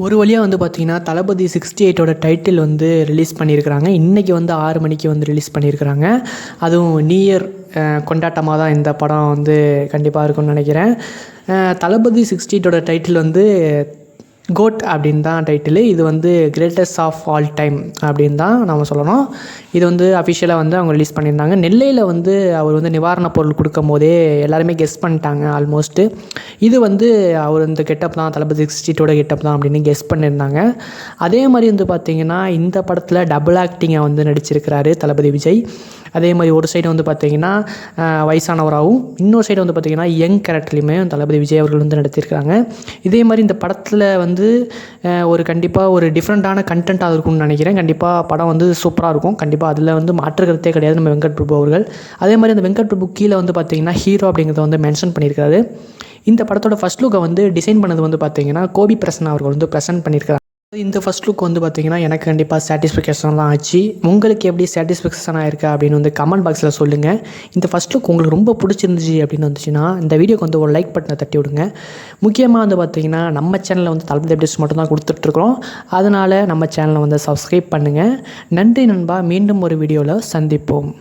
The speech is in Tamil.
ஒரு வழியாக வந்து பார்த்திங்கன்னா தளபதி 68ஓட டைட்டில் வந்து ரிலீஸ் பண்ணியிருக்கிறாங்க. இன்றைக்கி வந்து 6 மணிக்கு வந்து ரிலீஸ் பண்ணியிருக்கிறாங்க. அதுவும் நியூ இயர் கொண்டாட்டமாக தான் இந்த படம் வந்து கண்டிப்பாக இருக்கும்னு நினைக்கிறேன். தளபதி 68ஓட டைட்டில் வந்து கோட் அப்படின்னு தான் டைட்டிலு. இது வந்து கிரேட்டஸ்ட் ஆஃப் ஆல் டைம் அப்படின்னு தான் நம்ம சொல்லணும். இது வந்து அஃபிஷியலாக வந்து அவங்க ரிலீஸ் பண்ணியிருந்தாங்க. நெல்லையில் வந்து அவர் வந்து நிவாரணப் பொருள் கொடுக்கும் போதே எல்லாருமே கெஸ் பண்ணிட்டாங்க ஆல்மோஸ்ட்டு. இது வந்து அவர் இந்த கெட்டப் தான், தளபதி 68ஓட கெட்டப் தான் அப்படின்னு கெஸ் பண்ணியிருந்தாங்க. அதே மாதிரி வந்து பார்த்திங்கன்னா இந்த படத்தில் டபுள் ஆக்டிங்கை வந்து நடிச்சிருக்கிறாரு தளபதி விஜய். அதே மாதிரி ஒரு சைடு வந்து பார்த்திங்கன்னா வயசானவராகவும், இன்னொரு சைடு வந்து பார்த்திங்கன்னா யங் கேரக்டர்லையுமே தளபதி விஜய் அவர்கள் வந்து நடித்திருக்கிறாங்க. இதே மாதிரி இந்த படத்தில் வந்து ஒரு கண்டிப்பாக ஒரு டிஃப்ரெண்ட்டான கண்டென்ட்டாக இருக்கும்னு நினைக்கிறேன். கண்டிப்பாக படம் வந்து சூப்பராக இருக்கும். கண்டிப்பாக அதில் வந்து மாற்று கருத்தே கிடையாது நம்ம வெங்கட் பிரபு அவர்கள். அதே மாதிரி அந்த வெங்கட் பிரபு கீழே வந்து பார்த்திங்கன்னா ஹீரோ அப்படிங்கிறத வந்து மென்ஷன் பண்ணியிருக்காரு. இந்த படத்தோட ஃபஸ்ட் லுக்கை வந்து டிசைன் பண்ணது வந்து பார்த்திங்கன்னா கோபி பிரசன்னா அவர்கள் வந்து ப்ரெசென்ட் பண்ணியிருக்காரு. இந்த ஃபஸ்ட் லுக் வந்து பார்த்திங்கன்னா எனக்கு கண்டிப்பாக சாட்டிஸ்ஃபேக்ஷன்லாம் ஆச்சு. உங்களுக்கு எப்படி சாட்டிஸ்ஃபேக்ஷனாக இருக்கா அப்படின்னு வந்து கமெண்ட் பாக்ஸில் சொல்லுங்கள். இந்த ஃபஸ்ட் லுக் உங்களுக்கு ரொம்ப பிடிச்சிருந்துச்சு அப்படின்னு வந்துச்சுன்னா இந்த வீடியோக்கு வந்து ஒரு லைக் பட்டனை தட்டி விடுங்க. முக்கியமாக வந்து பார்த்திங்கன்னா நம்ம சேனலில் வந்து தளபதி அப்டேட்ஸ் மட்டும் தான் கொடுத்துட்ருக்குறோம். அதனால் நம்ம சேனலை வந்து சப்ஸ்கிரைப் பண்ணுங்கள். நன்றி நண்பா. மீண்டும் ஒரு வீடியோவில் சந்திப்போம்.